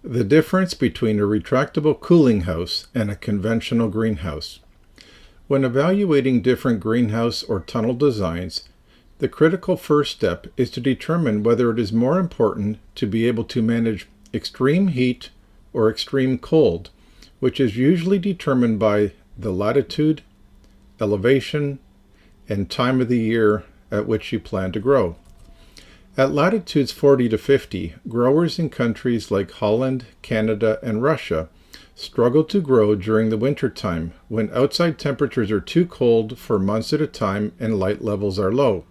The difference between a retractable cooling house and a conventional greenhouse. When evaluating different greenhouse or tunnel designs, the critical first step is to determine whether it is more important to be able to manage extreme heat or extreme cold, which is usually determined by the latitude, elevation, and time of the year at which you plan to grow. At latitudes 40 to 50, growers in countries like Holland, Canada, and Russia struggle to grow during the winter time when outside temperatures are too cold for months at a time and light levels are low.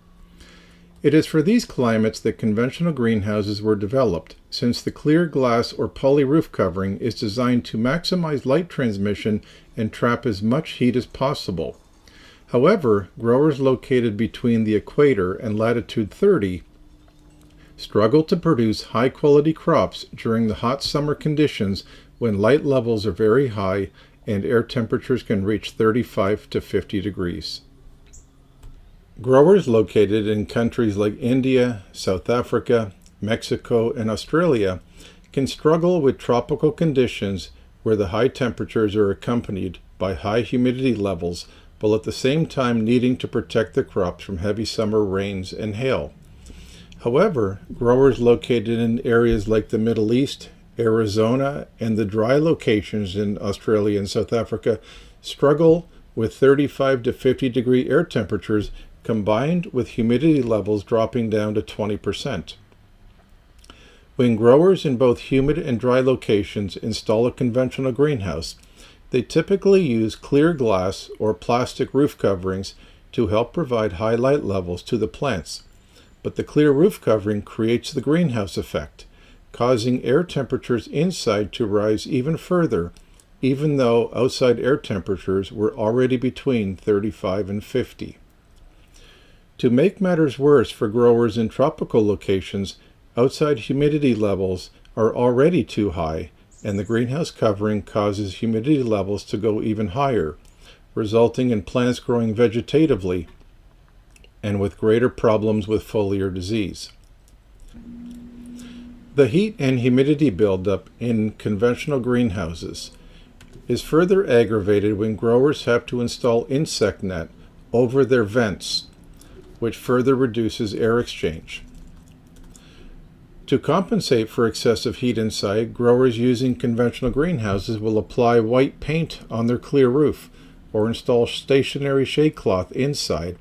It is for these climates that conventional greenhouses were developed, since the clear glass or poly roof covering is designed to maximize light transmission and trap as much heat as possible. However, growers located between the equator and latitude 30 struggle to produce high-quality crops during the hot summer conditions when light levels are very high and air temperatures can reach 35 to 50 degrees. Growers located in countries like India, South Africa, Mexico, and Australia can struggle with tropical conditions where the high temperatures are accompanied by high humidity levels, while at the same time needing to protect the crops from heavy summer rains and hail. However, growers located in areas like the Middle East, Arizona, and the dry locations in Australia and South Africa struggle with 35 to 50 degree air temperatures combined with humidity levels dropping down to 20%. When growers in both humid and dry locations install a conventional greenhouse, they typically use clear glass or plastic roof coverings to help provide high light levels to the plants. But the clear roof covering creates the greenhouse effect, causing air temperatures inside to rise even further, even though outside air temperatures were already between 35 and 50. To make matters worse for growers in tropical locations, outside humidity levels are already too high, and the greenhouse covering causes humidity levels to go even higher, resulting in plants growing vegetatively and with greater problems with foliar disease. The heat and humidity buildup in conventional greenhouses is further aggravated when growers have to install insect net over their vents, which further reduces air exchange. To compensate for excessive heat inside, growers using conventional greenhouses will apply white paint on their clear roof or install stationary shade cloth inside,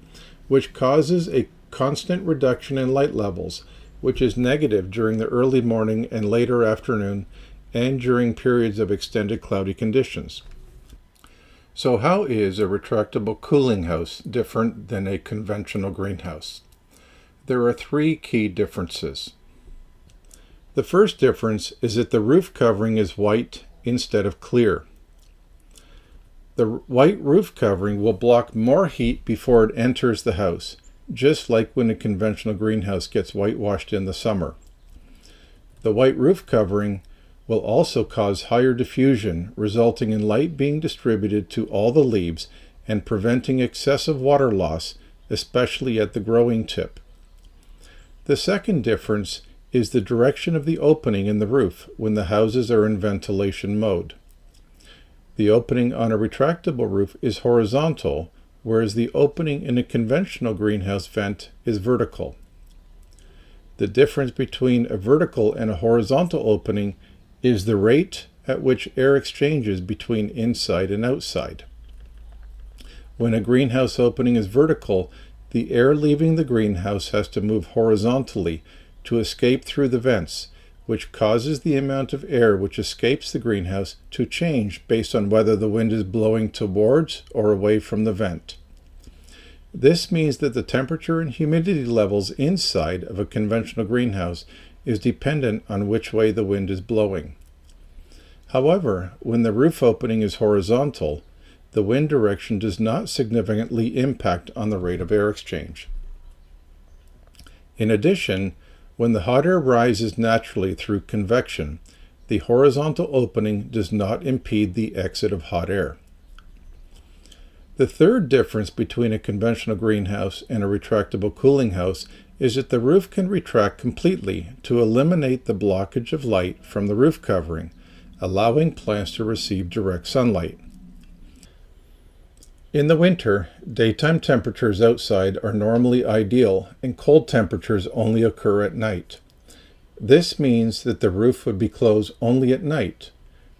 which causes a constant reduction in light levels, which is negative during the early morning and later afternoon and during periods of extended cloudy conditions. So how is a retractable cooling house different than a conventional greenhouse? There are three key differences. The first difference is that the roof covering is white instead of clear. The white roof covering will block more heat before it enters the house, just like when a conventional greenhouse gets whitewashed in the summer. The white roof covering will also cause higher diffusion, resulting in light being distributed to all the leaves and preventing excessive water loss, especially at the growing tip. The second difference is the direction of the opening in the roof when the houses are in ventilation mode. The opening on a retractable roof is horizontal, whereas the opening in a conventional greenhouse vent is vertical. The difference between a vertical and a horizontal opening is the rate at which air exchanges between inside and outside. When a greenhouse opening is vertical, the air leaving the greenhouse has to move horizontally to escape through the vents, which causes the amount of air which escapes the greenhouse to change based on whether the wind is blowing towards or away from the vent. This means that the temperature and humidity levels inside of a conventional greenhouse is dependent on which way the wind is blowing. However, when the roof opening is horizontal, the wind direction does not significantly impact on the rate of air exchange. In addition, when the hot air rises naturally through convection, the horizontal opening does not impede the exit of hot air. The third difference between a conventional greenhouse and a retractable cooling house is that the roof can retract completely to eliminate the blockage of light from the roof covering, allowing plants to receive direct sunlight. In the winter, daytime temperatures outside are normally ideal and cold temperatures only occur at night. This means that the roof would be closed only at night,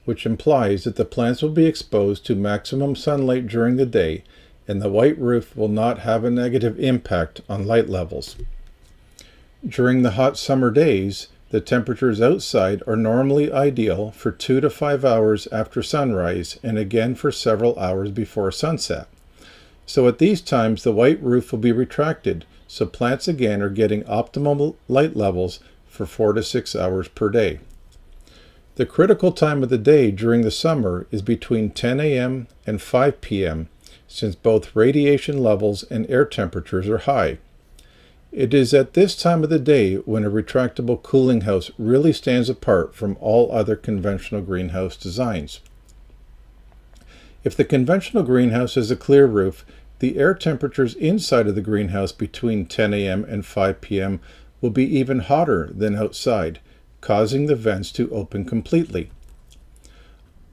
which implies that the plants will be exposed to maximum sunlight during the day and the white roof will not have a negative impact on light levels. During the hot summer days, the temperatures outside are normally ideal for 2 to 5 hours after sunrise and again for several hours before sunset. So at these times the white roof will be retracted, so plants again are getting optimal light levels for 4 to 6 hours per day. The critical time of the day during the summer is between 10 a.m. and 5 p.m. since both radiation levels and air temperatures are high. It is at this time of the day when a retractable cooling house really stands apart from all other conventional greenhouse designs. If the conventional greenhouse has a clear roof, the air temperatures inside of the greenhouse between 10 a.m. and 5 p.m. will be even hotter than outside, causing the vents to open completely.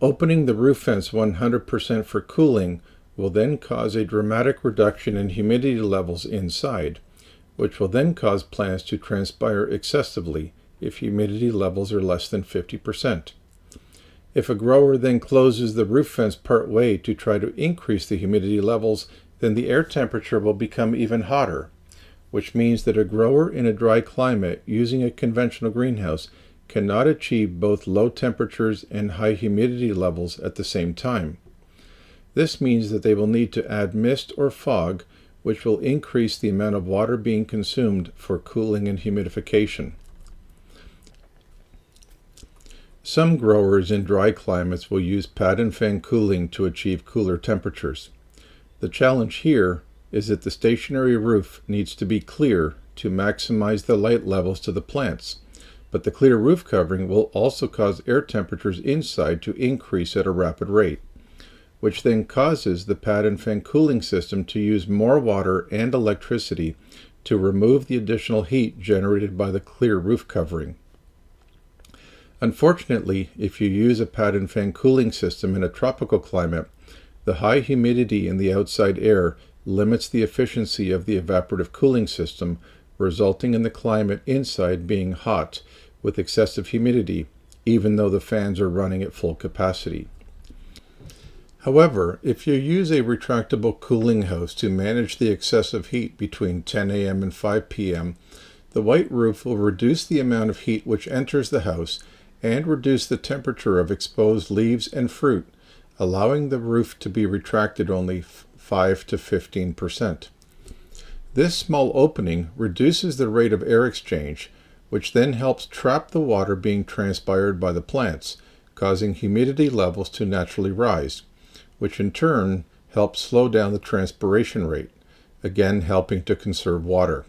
Opening the roof vents 100% for cooling will then cause a dramatic reduction in humidity levels inside, which will then cause plants to transpire excessively if humidity levels are less than 50%. If a grower then closes the roof vents part way to try to increase the humidity levels, then the air temperature will become even hotter, which means that a grower in a dry climate using a conventional greenhouse cannot achieve both low temperatures and high humidity levels at the same time. This means that they will need to add mist or fog, which will increase the amount of water being consumed for cooling and humidification. Some growers in dry climates will use pad and fan cooling to achieve cooler temperatures. The challenge here is that the stationary roof needs to be clear to maximize the light levels to the plants, but the clear roof covering will also cause air temperatures inside to increase at a rapid rate, which then causes the pad and fan cooling system to use more water and electricity to remove the additional heat generated by the clear roof covering. Unfortunately, if you use a pad and fan cooling system in a tropical climate, the high humidity in the outside air limits the efficiency of the evaporative cooling system, resulting in the climate inside being hot with excessive humidity, even though the fans are running at full capacity. However, if you use a retractable cooling house to manage the excessive heat between 10 a.m. and 5 p.m., the white roof will reduce the amount of heat which enters the house and reduce the temperature of exposed leaves and fruit, allowing the roof to be retracted only 5 to 15%. This small opening reduces the rate of air exchange, which then helps trap the water being transpired by the plants, causing humidity levels to naturally rise, which in turn helps slow down the transpiration rate, again helping to conserve water.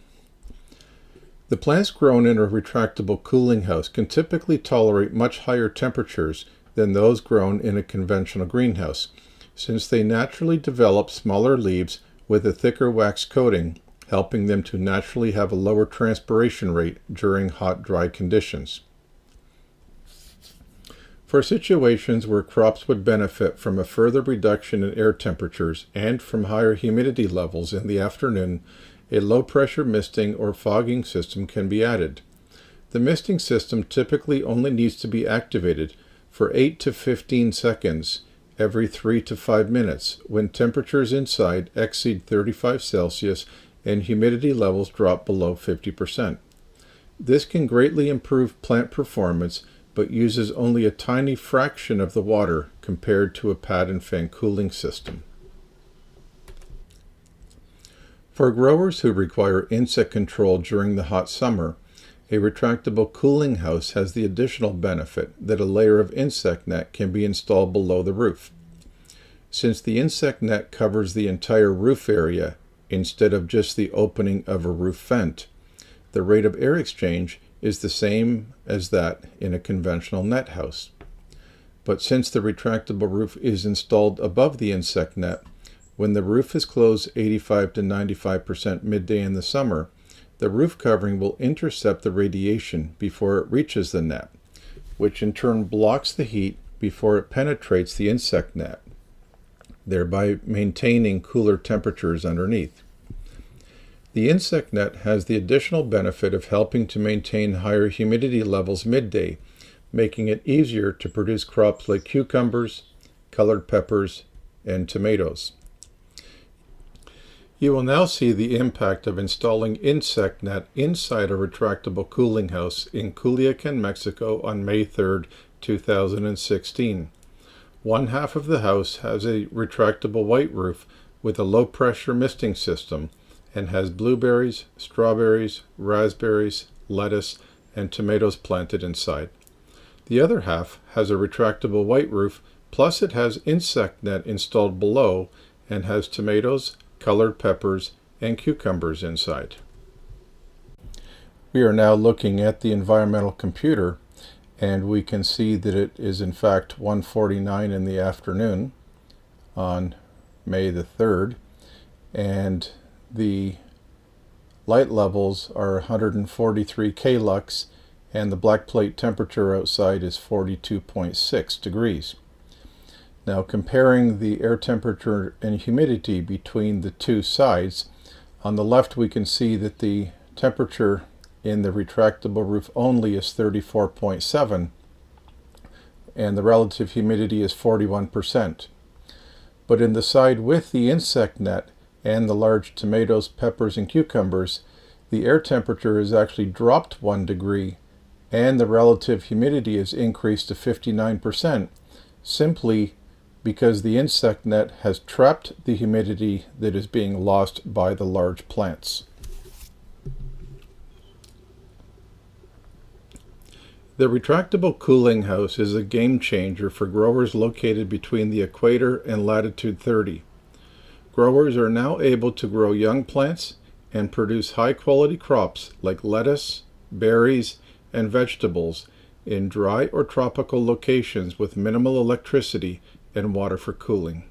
The plants grown in a retractable cooling house can typically tolerate much higher temperatures than those grown in a conventional greenhouse, since they naturally develop smaller leaves with a thicker wax coating, helping them to naturally have a lower transpiration rate during hot, dry conditions. For situations where crops would benefit from a further reduction in air temperatures and from higher humidity levels in the afternoon, a low-pressure misting or fogging system can be added. The misting system typically only needs to be activated for 8 to 15 seconds every 3 to 5 minutes when temperatures inside exceed 35 Celsius and humidity levels drop below 50%. This can greatly improve plant performance, but uses only a tiny fraction of the water compared to a pad and fan cooling system. For growers who require insect control during the hot summer, a retractable cooling house has the additional benefit that a layer of insect net can be installed below the roof. Since the insect net covers the entire roof area instead of just the opening of a roof vent, the rate of air exchange is the same as that in a conventional net house. But since the retractable roof is installed above the insect net, when the roof is closed 85 to 95% midday in the summer, the roof covering will intercept the radiation before it reaches the net, which in turn blocks the heat before it penetrates the insect net, thereby maintaining cooler temperatures underneath. The insect net has the additional benefit of helping to maintain higher humidity levels midday, making it easier to produce crops like cucumbers, colored peppers, and tomatoes. You will now see the impact of installing insect net inside a retractable cooling house in Culiacan, Mexico on May 3, 2016. One half of the house has a retractable white roof with a low-pressure misting system and has blueberries, strawberries, raspberries, lettuce, and tomatoes planted inside. The other half has a retractable white roof, plus it has insect net installed below and has tomatoes, colored peppers, and cucumbers inside. We are now looking at the environmental computer, and we can see that it is in fact 1:49 in the afternoon on May the 3rd, and the light levels are 143 Klux, and the black plate temperature outside is 42.6 degrees. Now, comparing the air temperature and humidity between the two sides, on the left we can see that the temperature in the retractable roof only is 34.7 and the relative humidity is 41%. But in the side with the insect net and the large tomatoes, peppers, and cucumbers, the air temperature has actually dropped 1 degree and the relative humidity is increased to 59%, simply because the insect net has trapped the humidity that is being lost by the large plants. The retractable cooling house is a game changer for growers located between the equator and latitude 30. Growers are now able to grow young plants and produce high-quality crops like lettuce, berries, and vegetables in dry or tropical locations with minimal electricity and water for cooling.